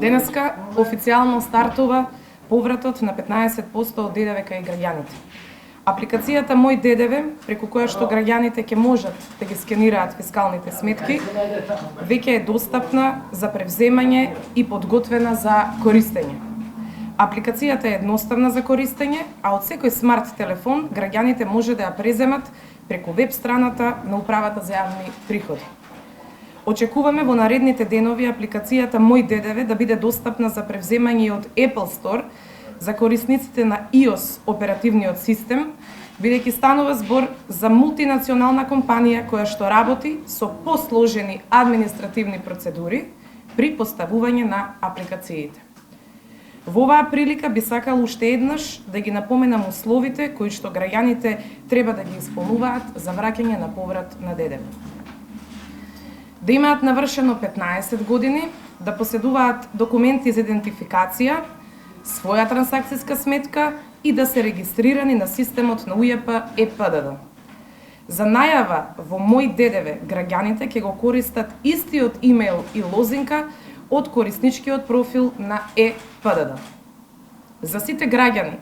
Денеска официјално стартува повратот на 15% од ДДВ кај граѓаните. Апликацијата Мој ДДВ, преку која што граѓаните ќе можат да ги скенираат фискалните сметки, веќе е достапна за превземање и подготвена за користење. Апликацијата е едноставна за користење, а од секој смарт телефон граѓаните може да ја преземат преку веб страната на Управата за јавни приходи. Очекуваме во наредните денови апликацијата Мој ДДВ да биде достапна за превземање и од Apple Store за корисниците на iOS оперативниот систем, бидејќи станува збор за мултинационална компанија која што работи со посложени административни процедури при поставување на апликациите. Во оваа прилика би сакал уште еднаш да ги напоменам условите кои што граѓаните треба да ги исполнуваат за враќање на поврат на ДДВ. Да имаат навршено 15 години, да поседуваат документи за идентификација, своја трансакцијска сметка и да се регистрирани на системот на УЈП ЕПДД. За најава во Мој ДДВ граѓаните ќе го користат истиот имејл и лозинка од корисничкиот профил на ЕПДД. За сите граѓани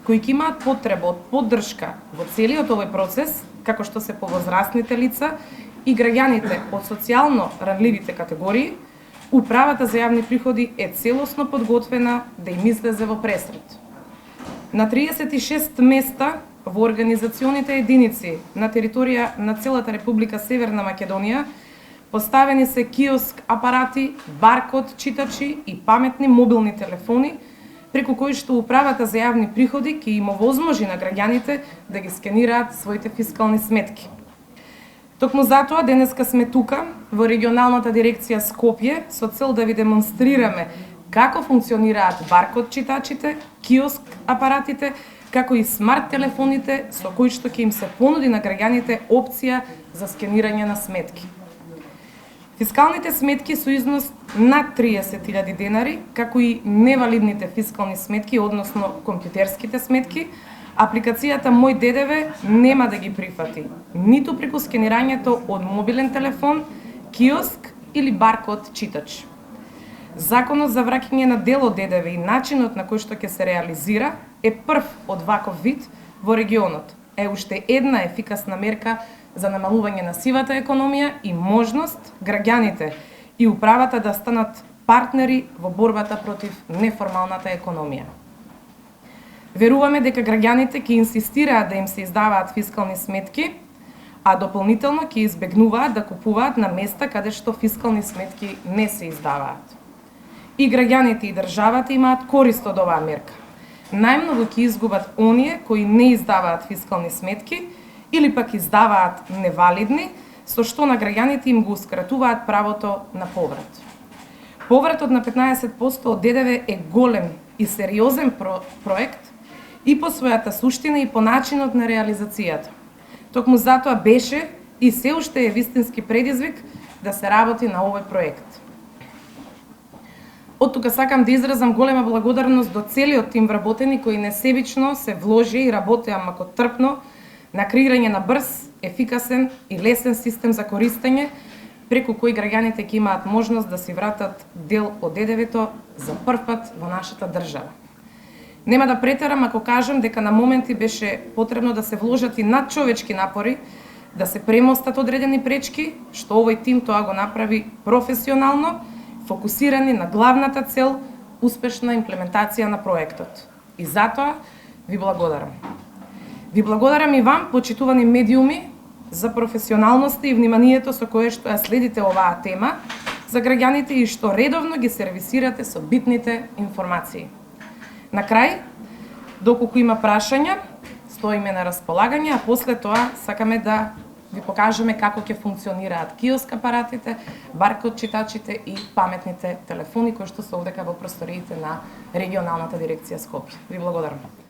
кои ќе имаат потреба од поддршка во целиот овој процес, како што се повозрастните лица и граѓаните од социјално ранливите категории, Управата за јавни приходи е целосно подготвена да им излезе во пресрет. На 36 места во организационите единици на територија на целата Република Северна Македонија поставени се киоск апарати, баркод читачи и паметни мобилни телефони, преку кои што Управата за јавни приходи ќе им овозможи на граѓаните да ги скенираат своите фискални сметки. Токму затоа денеска сме тука во регионалната дирекција Скопје со цел да ви демонстрираме како функционираат баркод читачите, киоск апаратите, како и смарт телефоните со кои што ќе им се понуди на граѓаните опција за скенирање на сметки. Фискалните сметки со износ над 30.000 денари, како и невалидните фискални сметки, односно компјутерските сметки, апликацијата Мој ДДВ нема да ги прифати, ниту преку скенирањето од мобилен телефон, киоск или баркод читач. Законот за враќање на дел од ДДВ и начинот на кој што ќе се реализира е прв од ваков вид во регионот. Е уште една ефикасна мерка за намалување на сивата економија и можност граѓаните и управата да станат партнери во борбата против неформалната економија. Веруваме дека граѓаните ќе инсистираат да им се издаваат фискални сметки, а дополнително ќе избегнуваат да купуваат на места каде што фискални сметки не се издаваат. И граѓаните и државата имаат корист од оваа мерка. Најмногу ќе изгубат оние кои не издаваат фискални сметки или пак издаваат невалидни, со што на граѓаните им го ускратуваат правото на поврат. Повратот на 15% од ДДВ е голем и сериозен проект и по својата суштина и по начинот на реализацијата. Токму затоа беше и се уште е вистински предизвик да се работи на овој проект. Од тука сакам да изразам голема благодарност до целиот тим вработени кои несебично се вложи и работеа макотрпно на креирање на брз, ефикасен и лесен систем за користење, преку кој граѓаните ќе имаат можност да си вратат дел од ДДВ-то за прв пат во нашата држава. Нема да претерам ако кажам дека на моменти беше потребно да се вложат и надчовечки напори, да се премостат одредени пречки, што овој тим тоа го направи професионално, фокусирани на главната цел, успешна имплементација на проектот. И затоа ви благодарам. Ви благодарам и вам, почитувани медиуми, за професионалноста и вниманието со кое што ја следите оваа тема за граѓаните и што редовно ги сервисирате со битните информации. На крај, доколку има прашања, стоиме на располагање, а после тоа сакаме да ви покажеме како ќе функционираат киоск апаратите, баркод читачите и паметните телефони кои што се овдека во просториите на регионалната дирекција Скопје. Ви благодарам.